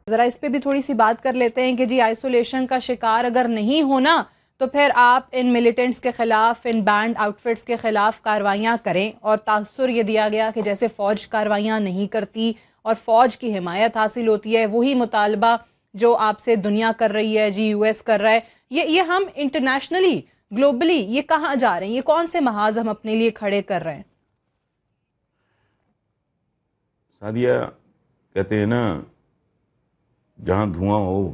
ذرا اس پہ بھی تھوڑی سی بات کر لیتے ہیں کہ جی آئسولیشن کا شکار اگر نہیں ہونا تو پھر آپ ان ملیٹنٹس کے خلاف، ان بینڈ آؤٹ فٹس کے خلاف کارروائیاں کریں، اور تاثر یہ دیا گیا کہ جیسے فوج کارروائیاں نہیں کرتی اور فوج کی حمایت حاصل ہوتی ہے، وہی مطالبہ جو آپ سے دنیا کر رہی ہے، جی یو ایس کر رہا ہے، یہ ہم انٹرنیشنلی گلوبلی یہ کہاں جا رہے ہیں؟ یہ کون سے محاذ ہم اپنے لیے کھڑے کر رہے ہیں؟ سعدیہ، کہتے ہیں نا جہاں دھواں ہو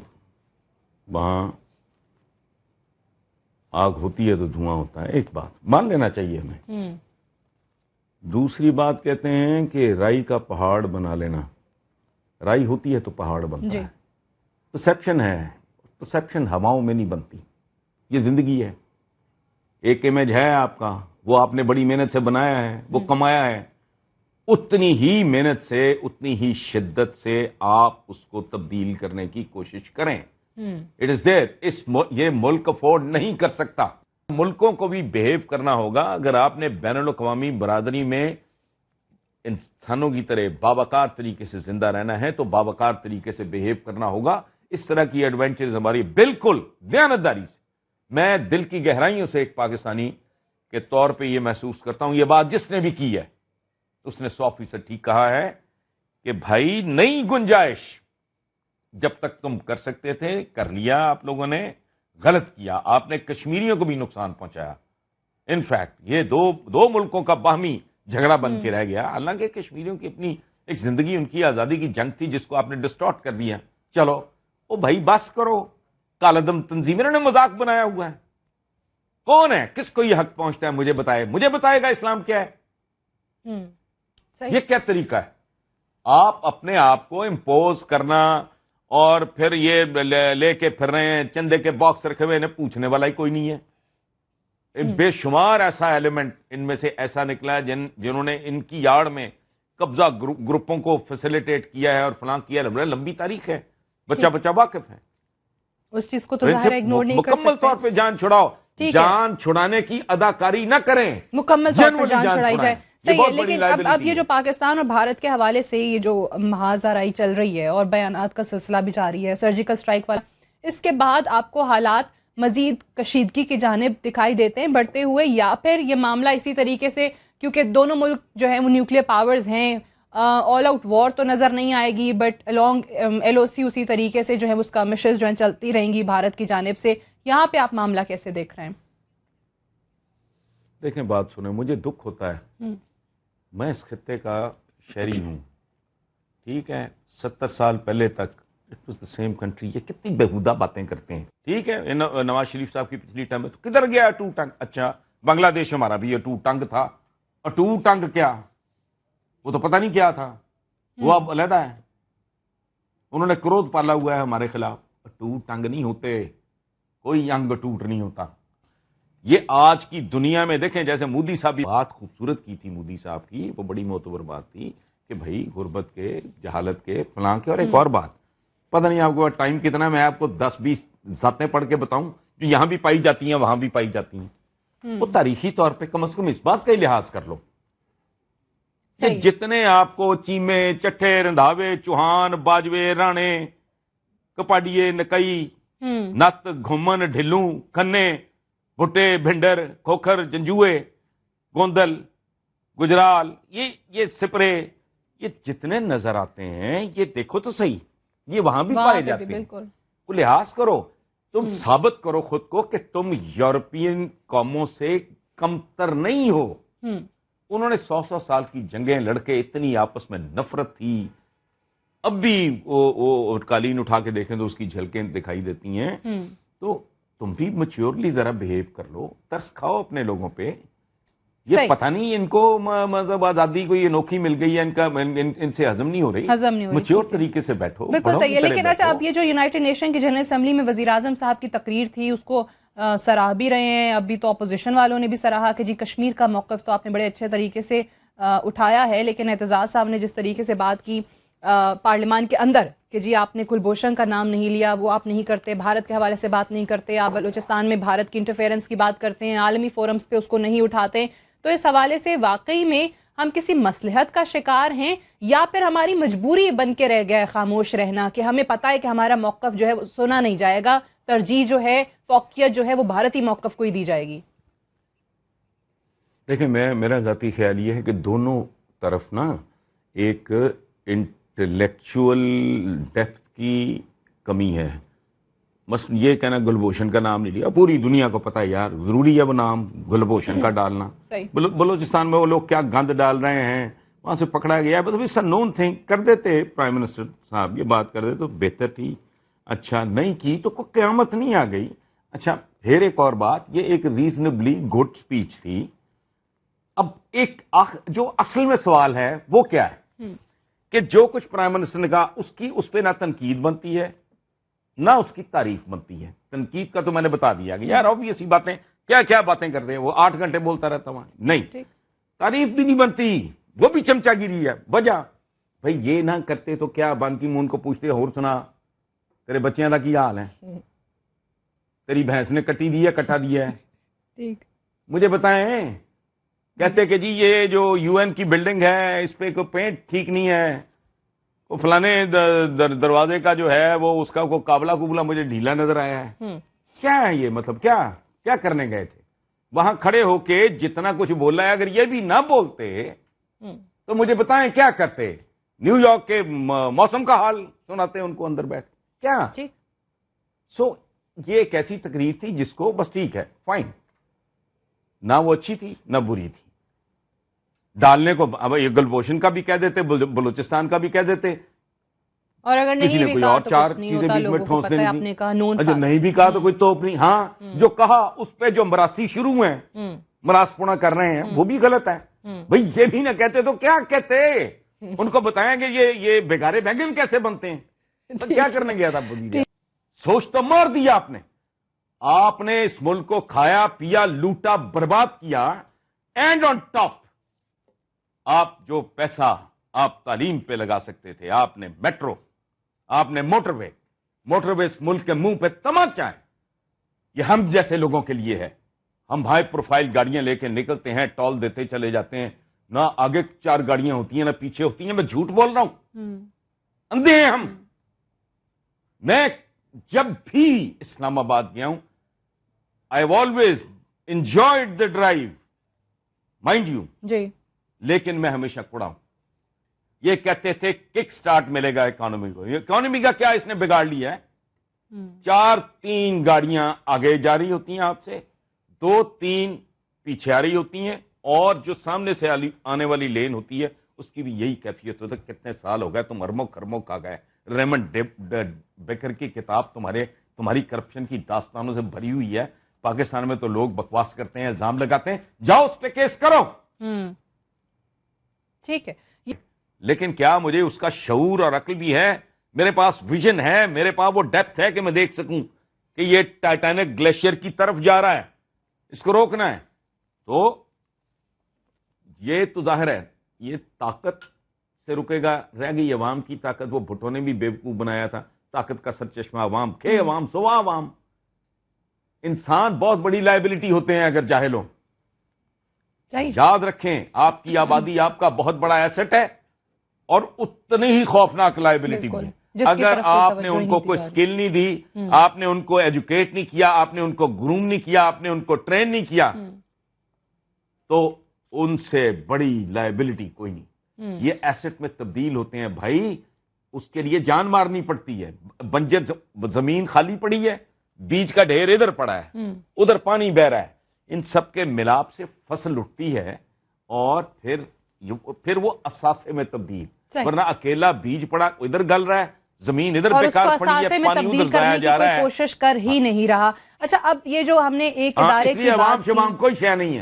وہاں آگ ہوتی ہے تو دھواں ہوتا ہے. ایک بات مان لینا چاہیے ہمیں. دوسری بات کہتے ہیں کہ رائی کا پہاڑ بنا لینا. رائی ہوتی ہے تو پہاڑ بنتا ہے. پرسیپشن ہے، پرسیپشن ہواؤں میں نہیں بنتی. یہ زندگی ہے. ایک امیج ہے آپ کا، وہ آپ نے بڑی محنت سے بنایا ہے، وہ کمایا ہے. اتنی ہی محنت سے، اتنی ہی شدت سے آپ اس کو تبدیل کرنے کی کوشش کریں. اٹ از دیر. یہ ملک افورڈ نہیں کر سکتا. ملکوں کو بھی بہیو کرنا ہوگا. اگر آپ نے بین الاقوامی برادری میں انسانوں کی طرح باوقار طریقے سے زندہ رہنا ہے تو باوقار طریقے سے بہیو کرنا ہوگا. اس طرح کی ایڈونچرز ہماری بالکل دیانتداری سے، میں دل کی گہرائیوں سے ایک پاکستانی کے طور پہ یہ محسوس کرتا ہوں. یہ بات جس نے بھی کی ہے اس نے 100% ٹھیک کہا ہے کہ بھائی نئی گنجائش جب تک تم کر سکتے تھے کر لیا. آپ لوگوں نے غلط کیا. آپ نے کشمیریوں کو بھی نقصان پہنچایا. انفیکٹ یہ دو ملکوں کا باہمی جھگڑا بن کے رہ گیا. حالانکہ کشمیریوں کی اپنی ایک زندگی، ان کی آزادی کی جنگ تھی جس کو آپ نے ڈسٹارٹ کر دیا. چلو او بھائی بس کرو. کالعدم تنظیم انہوں نے مذاق بنایا ہوا ہے. کون ہے؟ کس کو یہ حق پہنچتا ہے؟ مجھے بتائے گا اسلام کیا ہے. یہ کیا طریقہ ہے؟ آپ اپنے آپ کو امپوز کرنا اور پھر یہ لے کے پھر رہے ہیں چندے کے باکس رکھے ہوئے، انہیں پوچھنے والا ہی کوئی نہیں ہے. بے شمار ایسا ایلیمنٹ ان میں سے ایسا نکلا ہے جنہوں نے ان کی یاڑ میں قبضہ گروپوں کو فیسیلیٹیٹ کیا ہے اور فلاں کیا ہے. لمبی تاریخ ہے. بچہ واقف ہے اس چیز کو. تو ظاہر اگنور نہیں کر سکتے. مکمل طور پہ جان چھڑاؤ. جان چھڑانے کی اداکاری نہ کریں. مکمل طور پر جان چھڑائی جائے. صحیح ہے. لیکن اب یہ جو پاکستان اور بھارت کے حوالے سے یہ جو محاذ آرائی چل رہی ہے اور بیانات کا سلسلہ بھی جاری ہے، سرجیکل سٹرائک والا، اس کے بعد آپ کو حالات مزید کشیدگی کی جانب دکھائی دیتے ہیں بڑھتے ہوئے، یا پھر یہ معاملہ اسی طریقے سے، کیونکہ دونوں ملک جو ہیں وہ نیوکلیر پاورز ہیں، آل آؤٹ وار تو نظر نہیں آئے گی، بٹ along LOC اسی طریقے سے جو ہے اس کا مشز جو ہیں چلتی رہیں گی بھارت کی جانب سے. یہاں پہ آپ معاملہ کیسے دیکھ رہے ہیں؟ دیکھیں بات سنیں، مجھے دکھ ہوتا ہے. میں اس خطے کا شہری ہوں، ٹھیک ہے. 70 سال پہلے تک it was the same country. یہ کتنی بےہودہ باتیں کرتے ہیں. ٹھیک ہے، نواز شریف صاحب کی پچھلی ٹرم میں تو کدھر گیا ٹو ٹنگ. اچھا بنگلہ دیش ہمارا بھی یہ ٹو ٹنگ تھا. اور ٹو ٹنگ کیا، وہ تو پتہ نہیں کیا تھا. وہ اب علیحدہ ہے. انہوں نے کرودھ پالا ہوا ہے ہمارے خلاف. ٹو ٹنگ نہیں ہوتے، کوئی انگ ٹوٹ نہیں ہوتا. یہ آج کی دنیا میں دیکھیں، جیسے مودی صاحب بات خوبصورت کی تھی مودی صاحب کی، وہ بڑی معتبر بات تھی کہ بھائی غربت کے، جہالت کے، فلاں کے. اور ایک اور بات، پتہ نہیں آپ کو ٹائم کتنا، میں آپ کو 10-20 ذاتیں پڑھ کے بتاؤں جو یہاں بھی پائی جاتی ہیں وہاں بھی پائی جاتی ہیں. وہ تاریخی طور پہ کم از کم اس بات کا ہی لحاظ کر لو کہ جتنے آپ کو چیمے، چٹھے، رندھاوے، چوہان، باجوے، رانے، کپاڈیے، نکئی، نت، گھومن، ڈھلوں، کھنے، بھٹے، بھنڈر، کھوکھر، جنجوئے، گوندل، گجرال، یہ سپرے، یہ جتنے نظر آتے ہیں یہ دیکھو تو صحیح، یہ وہاں بھی پائے جاتے ہیں. کو لحاظ کرو. تم ثابت کرو خود کو کہ تم یورپین قوموں سے کمتر نہیں ہو. انہوں نے 100 سال کی جنگیں لڑ کے اتنی آپس میں نفرت تھی. اب بھی وہ قالین اٹھا کے دیکھیں تو اس کی جھلکیں دکھائی دیتی ہیں. تو تم بھی میچیورلی ذرا بہیو کر لو. ترس کھاؤ اپنے لوگوں پہ. یہ پتہ نہیں ان کو مطلب آزادی کو یہ انوکھی مل گئی ہے، ان سے ہضم نہیں ہو رہی. میچیور طریقے سے بیٹھو. بالکل صحیح ہے. لیکن اچھا، اب یہ جو یونائٹڈ نیشن کی جنرل اسمبلی میں وزیر اعظم صاحب کی تقریر تھی، اس کو سراہ بھی رہے ہیں. ابھی تو اپوزیشن والوں نے بھی سراہا کہ جی کشمیر کا موقف تو آپ نے بڑے اچھے طریقے سے اٹھایا ہے. لیکن اعتزاز صاحب نے جس طریقے سے بات کی پارلیمان کے اندر کہ جی آپ نے کلبھوشن کا نام نہیں لیا، وہ آپ نہیں کرتے، بھارت کے حوالے سے بات نہیں کرتے، آپ بلوچستان میں بھارت کی انٹرفیئرنس کی بات کرتے ہیں، عالمی فورمز پہ اس کو نہیں اٹھاتے. تو اس حوالے سے واقعی میں ہم کسی مصلحت کا شکار ہیں یا پھر ہماری مجبوری بن کے رہ گیا ہے خاموش رہنا کہ ہمیں پتہ ہے کہ ہمارا موقف جو ہے وہ سنا نہیں جائے گا, ترجیح جو ہے, فوقیت جو ہے وہ بھارتی موقف کو ہی دی جائے گی؟ دیکھیں میرا ذاتی خیال یہ ہے کہ دونوں طرف نا ایک انٹلیکچول ڈیپتھ کی کمی ہے. مثلا یہ کہنا گلبھوشن کا نام نہیں لیا, پوری دنیا کو پتہ ہے یار, ضروری ہے وہ نام گلبھوشن کا ڈالنا. بلوچستان میں وہ لوگ کیا گند ڈال رہے ہیں, وہاں سے پکڑا گیا ہے, بس اٹس اے نون تھنگ. کر دیتے پرائم منسٹر صاحب یہ بات کر دیتے تو بہتر تھی. اچھا نہیں کی تو کوئی قیامت نہیں آ گئی. اچھا پھر ایک اور بات, یہ ایک ریزنبلی گڈ سپیچ تھی. اب ایک جو اصل میں سوال ہے وہ کیا ہے کہ جو کچھ پرائم منسٹر نے کہا اس پہ نہ تنقید بنتی ہے نہ اس کی تعریف بنتی ہے. تنقید کا تو میں نے بتا دیا کہ یار آبویس سی باتیں, کیا باتیں کرتے ہیں وہ, 8 گھنٹے بولتا رہتا وہاں. نہیں, تعریف بھی نہیں بنتی, وہ بھی چمچا گیری ہے. وجہ بھائی یہ نہ کرتے تو کیا بان کی مون کو پوچھتے اور سنا تیرے بچیاں کا کی حال ہے, تیری بھینس نے کٹی دی ہے کٹا دیا ہے, مجھے بتائیں. کہتے کہ جی یہ جو یو این کی بلڈنگ ہے اس پہ کوئی پینٹ ٹھیک نہیں ہے, وہ فلانے دروازے کا جو ہے وہ اس کا قابلہ قبلہ مجھے ڈھیلا نظر آیا ہے. کیا ہے یہ, مطلب کیا کرنے گئے تھے وہاں کھڑے ہو کے؟ جتنا کچھ بولا ہے اگر یہ بھی نہ بولتے تو مجھے بتائیں کیا کرتے؟ نیو یارک کے موسم کا حال سناتے ان کو اندر بیٹھ کیا؟ سو یہ ایک ایسی تقریر تھی جس کو بس ٹھیک ہے فائن, نہ وہ اچھی تھی نہ بری تھی. ڈالنے کو اب یہ گلبھوشن کا بھی کہہ دیتے, بلوچستان کا بھی کہہ دیتے, اور اگر نہیں بھی کہا تو کچھ نہیں ہوتا, لوگوں کو پتہ ہے آپ نے کہا نون. جو نہیں بھی کہا تو کوئی توپ نہیں. ہاں جو کہا اس پہ جو مراسی شروع ہیں, مراس پونا کر رہے ہیں, وہ بھی غلط ہے. بھئی یہ بھی نہ کہتے تو کیا کہتے؟ ان کو بتائیں گے یہ بیگارے بینگن کیسے بنتے ہیں, تو کیا کرنے گیا تھا؟ سوچ تو مار دیا آپ نے اس ملک کو کھایا پیا لوٹا برباد کیا, اینڈ آن ٹاپ آپ جو پیسہ آپ تعلیم پہ لگا سکتے تھے, آپ نے میٹرو, آپ نے موٹر وے اس ملک کے منہ پہ تماچا ہے. یہ ہم جیسے لوگوں کے لیے ہے. ہم ہائی پروفائل گاڑیاں لے کے نکلتے ہیں, ٹول دیتے چلے جاتے ہیں, نہ آگے 4 گاڑیاں ہوتی ہیں نہ پیچھے ہوتی ہیں. میں جھوٹ بول رہا ہوں؟ اندھے ہیں ہم. میں جب بھی اسلام آباد گیا ہوں I have always enjoyed the drive, mind you. جی. لیکن میں ہمیشہ کھڑا ہوں. یہ کہتے تھے کک سٹارٹ ملے گا اکانومی کو. یہ اکانومی کا کیا اس نے بگاڑ لیا ہے؟ 4-3 گاڑیاں آگے جا رہی ہوتی ہیں آپ سے, 2-3 پیچھے آ رہی ہوتی ہیں, اور جو سامنے سے آنے والی لین ہوتی ہے اس کی بھی یہی کیفیت ہوتا ہے. کتنے سال ہو گئے تم ارموں خرموں کھا گئے. ریمنڈ بیکر کی کتاب تمہاری کرپشن کی داستانوں سے بھری ہوئی ہے. پاکستان میں تو لوگ بکواس کرتے ہیں, الزام لگاتے ہیں, جاؤ اس پہ کیس کرو. ٹھیک ہے, لیکن کیا مجھے اس کا شعور اور عقل بھی ہے؟ میرے پاس ویژن ہے, میرے پاس وہ ڈیپتھ ہے کہ میں دیکھ سکوں کہ یہ ٹائٹینک گلیشیئر کی طرف جا رہا ہے, اس کو روکنا ہے. تو یہ تو ظاہر ہے یہ طاقت سے رکے گا. رہ گئی عوام کی طاقت. وہ بھٹو نے بھی بیوقوف بنایا تھا, طاقت کا سرچشمہ عوام, کہ عوام سوا عوام. انسان بہت بڑی لائبلٹی ہوتے ہیں اگر جاہل ہوں. یاد رکھیں آپ کی آبادی آپ کا بہت بڑا ایسٹ ہے, اور اتنی ہی خوفناک لائبلٹی بھی ہے. اگر آپ نے ان کو کوئی سکل نہیں دی, آپ نے ان کو ایجوکیٹ نہیں کیا, آپ نے ان کو گروم نہیں کیا, آپ نے ان کو ٹرین نہیں کیا, تو ان سے بڑی لائبلٹی کوئی نہیں. یہ ایسٹ میں تبدیل ہوتے ہیں بھائی, اس کے لیے جان مارنی پڑتی ہے. بنجر زمین خالی پڑی ہے, بیج کا ڈھیر ادھر پڑا ہے, ادھر پانی بہ رہا ہے, ان سب کے ملاپ سے فصل اٹھتی ہے, اور پھر وہ اثاثے میں تبدیل. ورنہ اکیلا بیج پڑا ادھر گل رہا ہے, زمین ادھر بیکار پڑی ہے, پانی ادھر ضائع جا رہا ہے, کوشش کر ہی نہیں رہا. اچھا اب یہ جو ہم نے ایک ادارے کی بات کی, کوئی شے نہیں ہے.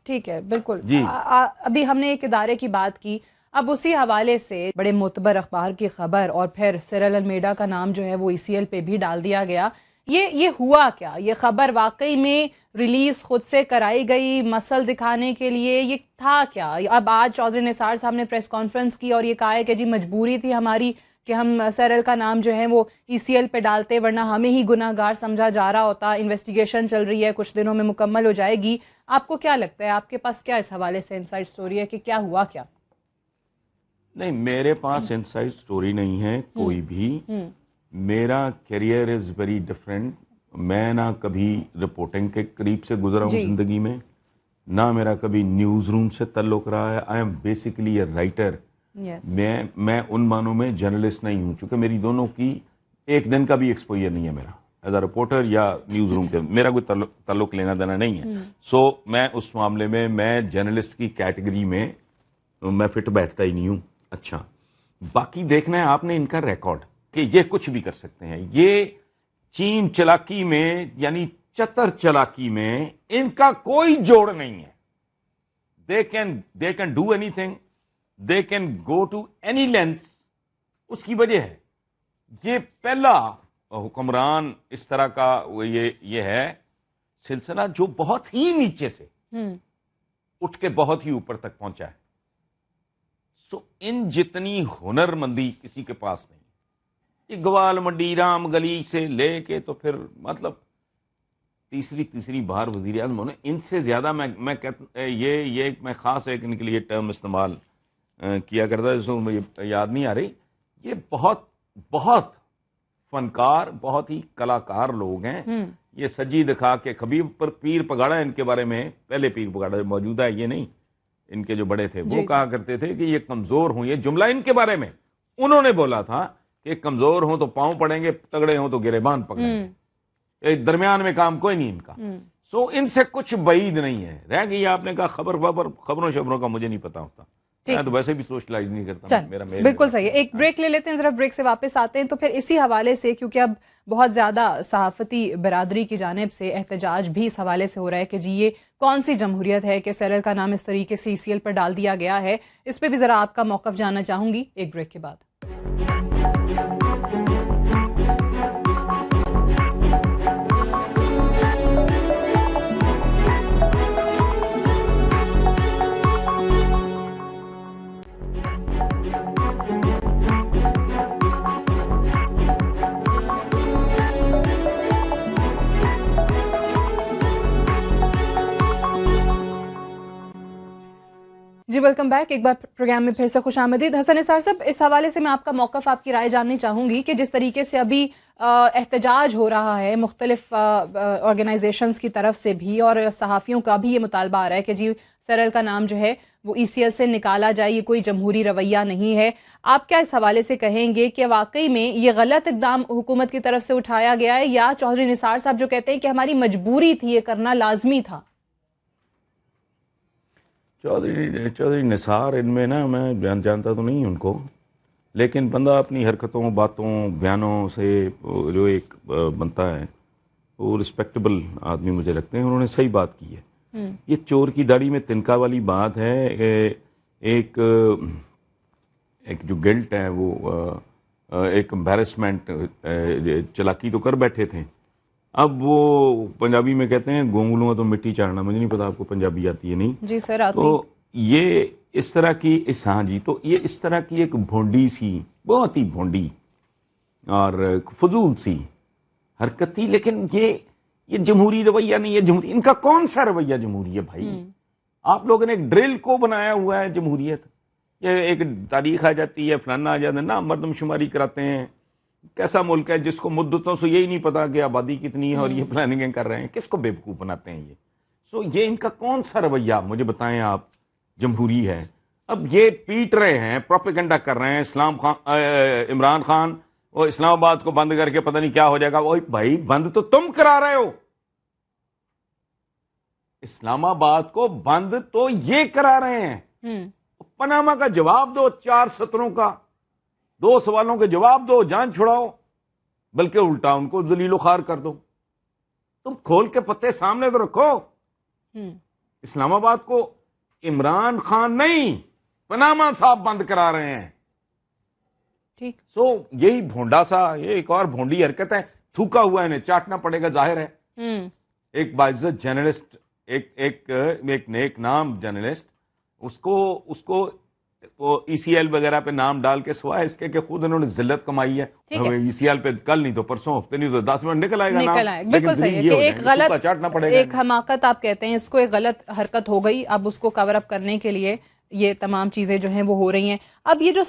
ٹھیک ہے بالکل. ابھی ہم نے ایک ادارے کی بات کی, اب اسی حوالے سے بڑے معتبر اخبار کی خبر, اور پھر سیرل المیڈا کا نام جو ہے وہ ECL پہ بھی ڈال دیا گیا. یہ ہوا کیا؟ یہ خبر واقعی میں ریلیز خود سے کرائی گئی مسل دکھانے کے لیے؟ یہ تھا کیا؟ اب آج چودھری نثار صاحب نے پریس کانفرنس کی اور یہ کہا ہے کہ جی مجبوری تھی ہماری کہ ہم سیرل کا نام جو ہے وہ ECL پہ ڈالتے, ورنہ ہمیں ہی گناہ گار سمجھا جا رہا ہوتا. انویسٹیگیشن چل رہی ہے, کچھ دنوں میں مکمل ہو جائے گی. آپ کو کیا لگتا ہے, آپ کے پاس کیا اس حوالے سے انسائٹ سٹوری ہے کہ کیا ہوا کیا؟ نہیں, میرے پاس انسائٹ سٹوری نہیں ہے کوئی بھی. میرا کیریئر از ویری ڈفرینٹ. میں نہ کبھی رپورٹنگ کے قریب سے گزرا ہوں زندگی میں, نہ میرا کبھی نیوز روم سے تعلق رہا ہے. I am basically a writer. میں ان معنوں میں جرنلسٹ نہیں ہوں, چونکہ میری دونوں کی ایک دن کا بھی ایکسپوئر نہیں ہے میرا ایز اے رپورٹر یا نیوز روم کے. میرا کوئی تعلق لینا دینا نہیں ہے. سو میں اس معاملے میں جرنلسٹ کی کیٹیگری میں فٹ بیٹھتا ہی نہیں ہوں. اچھا, باقی دیکھنا ہے آپ نے ان کا ریکارڈ کہ یہ کچھ بھی کر سکتے ہیں. یہ چین چلاکی میں یعنی چتر چلاکی میں ان کا کوئی جوڑ نہیں ہے. they can do anything, they can go to any lengths. اس کی وجہ ہے یہ پہلا حکمران اس طرح کا یہ ہے سلسلہ جو بہت ہی نیچے سے اٹھ کے بہت ہی اوپر تک پہنچا ہے. سو ان جتنی ہنر مندی کسی کے پاس نہیں. یہ گوال منڈی رام گلی سے لے کے تو پھر مطلب تیسری بار وزیر اعظم ہونے, ان سے زیادہ میں کہتا یہ میں خاص ایک ان کے لیے ٹرم استعمال کیا کرتا ہے جس کو مجھے یاد نہیں آ رہی. یہ بہت فنکار, بہت ہی کلاکار لوگ ہیں. یہ سجی دکھا کے کبھی پر پیر پگاڑا ان کے بارے میں, پہلے پیر پگاڑا موجودہ ہے یہ نہیں, ان کے جو بڑے تھے وہ کہا کرتے تھے کہ یہ کمزور ہوں. یہ جملہ ان کے بارے میں انہوں نے بولا تھا کہ کمزور ہوں تو پاؤں پڑیں گے, تگڑے ہوں تو گریبان پکڑیں گے, درمیان میں کام کوئی نہیں ان کا. سو ان سے کچھ بعید نہیں ہے. رہ گئی آپ نے کہا خبروں شبروں کا مجھے نہیں پتا ہوتا, میں تو ویسے بھی سوشلائز نہیں کرتا. بالکل صحیح ہے. ایک بریک لے لیتے ہیں, ذرا بریک سے واپس آتے ہیں. تو پھر اسی حوالے سے, کیونکہ اب بہت زیادہ صحافتی برادری کی جانب سے احتجاج بھی اس حوالے سے ہو رہا ہے کہ جی یہ کون سی جمہوریت ہے کہ سیرل کا نام اس طریقے سے ECL پر ڈال دیا گیا ہے. اس پہ بھی ذرا آپ کا موقف جاننا چاہوں گی ایک بریک کے بعد. جی ویلکم بیک. ایک بار پروگرام میں پھر سے خوش آمدید. حسن نثار صاحب, اس حوالے سے میں آپ کا موقف, آپ کی رائے جاننی چاہوں گی کہ جس طریقے سے ابھی احتجاج ہو رہا ہے مختلف آرگنائزیشنز کی طرف سے بھی, اور صحافیوں کا بھی یہ مطالبہ آ رہا ہے کہ جی سیرل کا نام جو ہے وہ ECL سے نکالا جائے, یہ کوئی جمہوری رویہ نہیں ہے. آپ کیا اس حوالے سے کہیں گے کہ واقعی میں یہ غلط اقدام حکومت کی طرف سے اٹھایا گیا ہے, یا چودھری نثار صاحب جو کہتے ہیں کہ ہماری مجبوری تھی, یہ کرنا لازمی تھا؟ چودھری نثار ان میں نا, میں جانتا تو نہیں ان کو, لیکن بندہ اپنی حرکتوں, باتوں, بیانوں سے جو ایک بنتا ہے وہ رسپیکٹیبل آدمی مجھے لگتے ہیں. انہوں نے صحیح بات کی ہے. یہ چور کی داڑھی میں تنکا والی بات ہے. ایک جو گلٹ ہے وہ ایک امبیرسمنٹ, چلاکی تو کر بیٹھے تھے. اب وہ پنجابی میں کہتے ہیں گونگلوں تو مٹی چاڑنا, مجھے نہیں پتا آپ کو پنجابی آتی ہے نہیں؟ جی سر آتی. تو یہ اس طرح کی ہاں جی, تو یہ اس طرح کی ایک بھونڈی سی, بہت ہی بھونڈی اور فضول سی حرکت تھی. لیکن یہ جمہوری رویہ نہیں ہے. جمہوری ان کا کون سا رویہ جمہوری ہے بھائی؟ آپ لوگوں نے ایک ڈرل کو بنایا ہوا ہے جمہوریت. یہ ایک تاریخ آ جاتی ہے, فلانا آ جاتا ہے نا, مردم شماری کراتے ہیں. کیسا ملک ہے جس کو مدتوں سے یہی نہیں پتا کہ آبادی کتنی ہے اور یہ پلاننگیں کر رہے ہیں. کس کو بیوقوف بناتے ہیں یہ؟ سو یہ ان کا کون سا رویہ مجھے بتائیں آپ جمہوری ہے؟ اب یہ پیٹ رہے ہیں, پروپیگنڈا کر رہے ہیں عمران خان اور اسلام آباد کو بند کر کے پتہ نہیں کیا ہو جائے گا. وہ بھائی بند تو تم کرا رہے ہو, اسلام آباد کو بند تو یہ کرا رہے ہیں. پناما کا جواب دو, 4 سطروں کا 2 سوالوں کے جواب دو, جان چھڑاؤ, بلکہ الٹا ان کو ذلیل و خوار کر دو. تم کھول کے پتے سامنے تو رکھو. اسلام آباد کو عمران خان نہیں, پناما صاحب بند کرا رہے ہیں. ٹھیک. سو یہی بھونڈا سا, یہ ایک اور بھونڈی حرکت ہے. تھوکا ہوا انہیں چاٹنا پڑے گا, ظاہر ہے. ایک باعزت جرنلسٹ, ایک نیک نام جرنلسٹ, اس کو وہ ای سی ایل وغیرہ پہ نام ڈال کے سوائے اس کے کہ خود انہوں نے ذلت کمائی ہے. ای سی ایل پہ کل نہیں تو پرسوں ہفتے نہیں تو 10 منٹ نکل آئے گا. بالکل صحیح ہے کہ ایک غلط ایک حماقت آپ کہتے ہیں اس کو، ایک غلط حرکت ہو گئی، اب اس کو کور اپ کرنے کے لیے یہ تمام چیزیں جو ہیں وہ ہو رہی ہیں. اب یہ جو